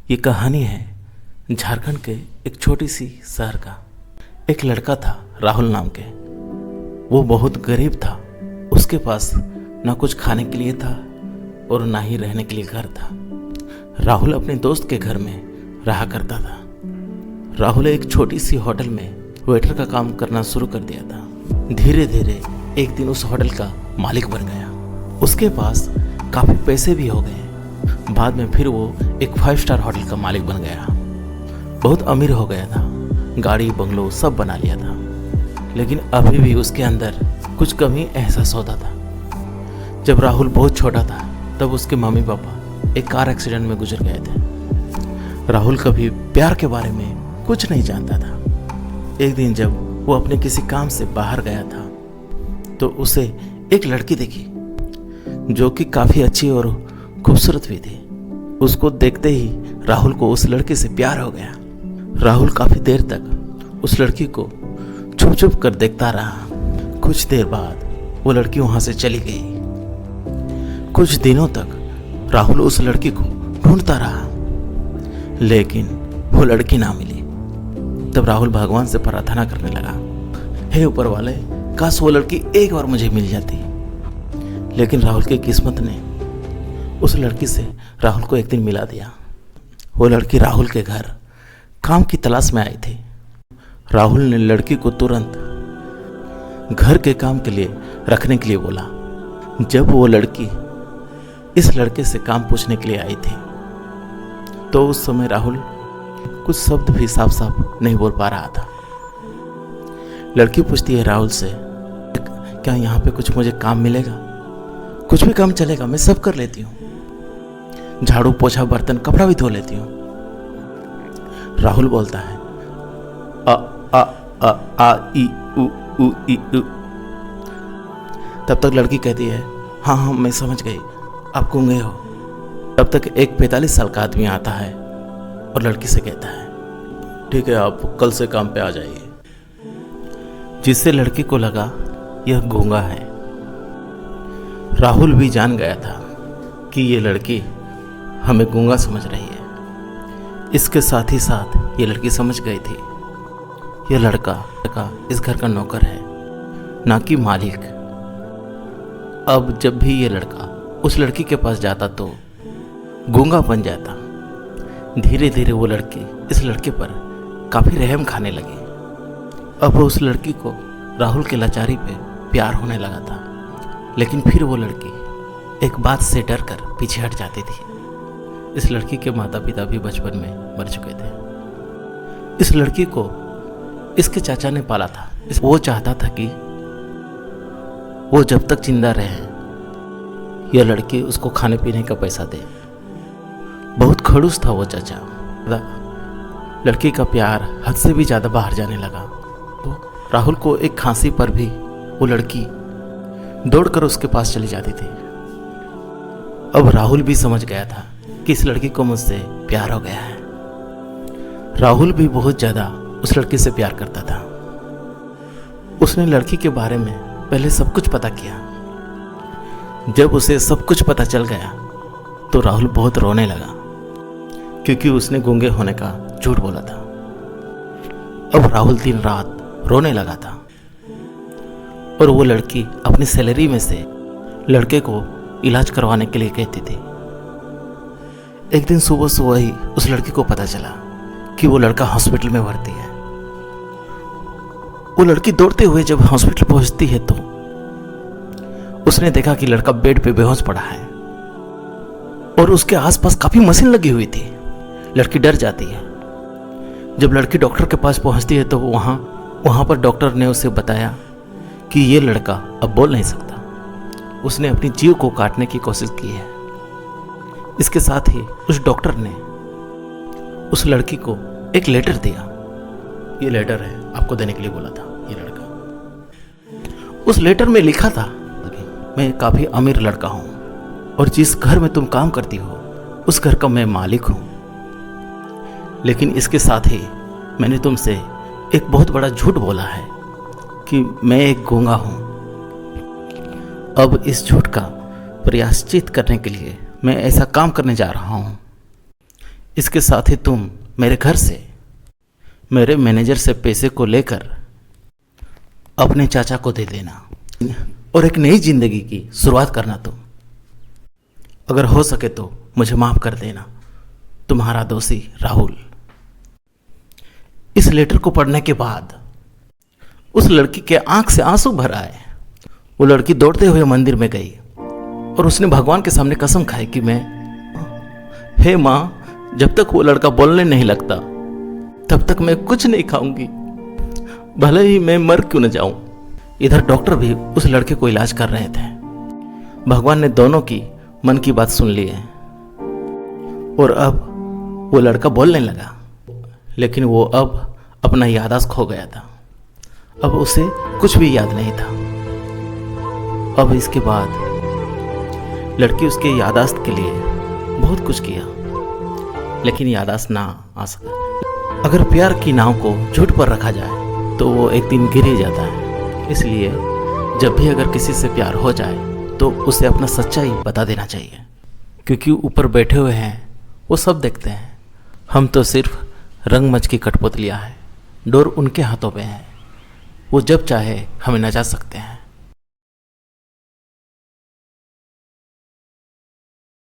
ये कहानी है झारखंड के एक छोटी सी शहर का। एक लड़का था राहुल नाम के। वो बहुत गरीब था। उसके पास ना कुछ खाने के लिए था और ना ही रहने के लिए घर था। राहुल अपने दोस्त के घर में रहा करता था। राहुल एक छोटी सी होटल में वेटर का काम करना शुरू कर दिया था। धीरे धीरे एक दिन उस होटल का मालिक बन गया। उसके पास काफ़ी पैसे भी हो गए। बाद में फिर वो एक 5 स्टार होटल का मालिक बन गया। बहुत अमीर हो गया था। गाड़ी बंगलो सब बना लिया था। लेकिन अभी भी उसके अंदर कुछ कमी एहसास होता था। जब राहुल बहुत छोटा था तब उसके मम्मी पापा एक कार एक्सीडेंट में गुजर गए थे। राहुल कभी प्यार के बारे में कुछ नहीं जानता था। एक दिन जब वो अपने किसी काम से बाहर गया था तो उसे एक लड़की दिखी जो कि काफ़ी अच्छी और खूबसूरत भी थी। उसको देखते ही राहुल को उस लड़के से प्यार हो गया। राहुल काफ़ी देर तक उस लड़की को छुप छुप कर देखता रहा। कुछ देर बाद वो लड़की वहाँ से चली गई। कुछ दिनों तक राहुल उस लड़की को ढूंढता रहा लेकिन वो लड़की ना मिली। तब राहुल भगवान से प्रार्थना करने लगा, हे ऊपर वाले, काश वो लड़की एक बार मुझे मिल जाती। लेकिन राहुल की किस्मत ने उस लड़की से राहुल को एक दिन मिला दिया। वो लड़की राहुल के घर काम की तलाश में आई थी। राहुल ने लड़की को तुरंत घर के काम के लिए रखने के लिए बोला। जब वो लड़की इस लड़के से काम पूछने के लिए आई थी तो उस समय राहुल कुछ शब्द भी साफ साफ नहीं बोल पा रहा था। लड़की पूछती है राहुल से, क्या यहाँ पे कुछ मुझे काम मिलेगा? कुछ भी काम चलेगा, मैं सब कर लेती हूँ। झाड़ू पोछा बर्तन कपड़ा भी धो लेती हूँ। राहुल बोलता है, आ आ आ आ ई उ उ ई उ। तब तक लड़की कहती है, हाँ हाँ मैं समझ गई, आप गूंगे हो। तब तक एक 45 साल का आदमी आता है और लड़की से कहता है, ठीक है आप कल से काम पे आ जाइए। जिससे लड़की को लगा यह गूंगा है। राहुल भी जान गया था कि ये लड़की हमें गूंगा समझ रही है। इसके साथ ही साथ ये लड़की समझ गई थी यह लड़का इस घर का नौकर है, ना कि मालिक। अब जब भी ये लड़का उस लड़की के पास जाता तो गूंगा बन जाता। धीरे धीरे वो लड़की इस लड़के पर काफ़ी रहम खाने लगी। अब उस लड़की को राहुल के लाचारी पे प्यार होने लगा था। लेकिन फिर वो लड़की एक बात से डर कर पीछे हट जाती थी। इस लड़की के माता पिता भी बचपन में मर चुके थे। इस लड़की को इसके चाचा ने पाला था। वो चाहता था कि वो जब तक जिंदा रहे यह लड़की उसको खाने पीने का पैसा दे। बहुत खड़ूस था वो चाचा। लड़की का प्यार हद से भी ज़्यादा बाहर जाने लगा। तो राहुल को एक खांसी पर भी वो लड़की दौड़कर उसके पास चली जाती थी। अब राहुल भी समझ गया था कि इस लड़की को मुझसे प्यार हो गया है। राहुल भी बहुत ज़्यादा उस लड़की से प्यार करता था। उसने लड़की के बारे में पहले सब कुछ पता किया। जब उसे सब कुछ पता चल गया तो राहुल बहुत रोने लगा क्योंकि उसने गूंगे होने का झूठ बोला था। अब राहुल दिन रात रोने लगा था और वो लड़की अपनी सैलरी में से लड़के को इलाज करवाने के लिए कहती थी। एक दिन सुबह सुबह ही उस लड़की को पता चला कि वो लड़का हॉस्पिटल में भर्ती है। वो लड़की दौड़ते हुए जब हॉस्पिटल पहुंचती है तो उसने देखा कि लड़का बेड पे बेहोश पड़ा है और उसके आसपास काफी मशीन लगी हुई थी। लड़की डर जाती है। जब लड़की डॉक्टर के पास पहुंचती है तो वहां पर डॉक्टर ने उसे बताया कि ये लड़का अब बोल नहीं सकता। उसने अपनी जीव को काटने की कोशिश की है। इसके साथ ही उस डॉक्टर ने उस लड़की को एक लेटर दिया। ये लेटर है, आपको देने के लिए बोला था ये लड़का। उस लेटर में लिखा था, मैं काफ़ी अमीर लड़का हूँ और जिस घर में तुम काम करती हो उस घर का मैं मालिक हूँ। लेकिन इसके साथ ही मैंने तुमसे एक बहुत बड़ा झूठ बोला है कि मैं एक गूंगा हूँ। अब इस झूठ का प्रायश्चित करने के लिए मैं ऐसा काम करने जा रहा हूँ। इसके साथ ही तुम मेरे घर से, मेरे मैनेजर से पैसे को लेकर अपने चाचा को दे देना और एक नई जिंदगी की शुरुआत करना। तुम अगर हो सके तो मुझे माफ कर देना। तुम्हारा दोषी राहुल। इस लेटर को पढ़ने के बाद उस लड़की के आंख से आंसू भर आए। वो लड़की दौड़ते हुए मंदिर में गई और उसने भगवान के सामने कसम खाई कि मैं, हे माँ, जब तक वो लड़का बोलने नहीं लगता तब तक मैं कुछ नहीं खाऊंगी, भले ही मैं मर क्यों न जाऊं। इधर डॉक्टर भी उस लड़के को इलाज कर रहे थे। भगवान ने दोनों की मन की बात सुन ली है और अब वो लड़का बोलने लगा, लेकिन वो अब अपना याददाश्त खो गया था। अब उसे कुछ भी याद नहीं था। अब इसके बाद लड़की उसके याददाश्त के लिए बहुत कुछ किया, लेकिन याददाश्त ना आ सका। अगर प्यार की नाव को झूठ पर रखा जाए तो वो एक दिन गिर ही जाता है। इसलिए जब भी अगर किसी से प्यार हो जाए तो उसे अपना सच्चाई बता देना चाहिए, क्योंकि ऊपर बैठे हुए हैं वो सब देखते हैं। हम तो सिर्फ रंगमंच की कठपुतलियाँ हैं। डोर उनके हाथों पे है। वो जब चाहे हमें नचा सकते हैं।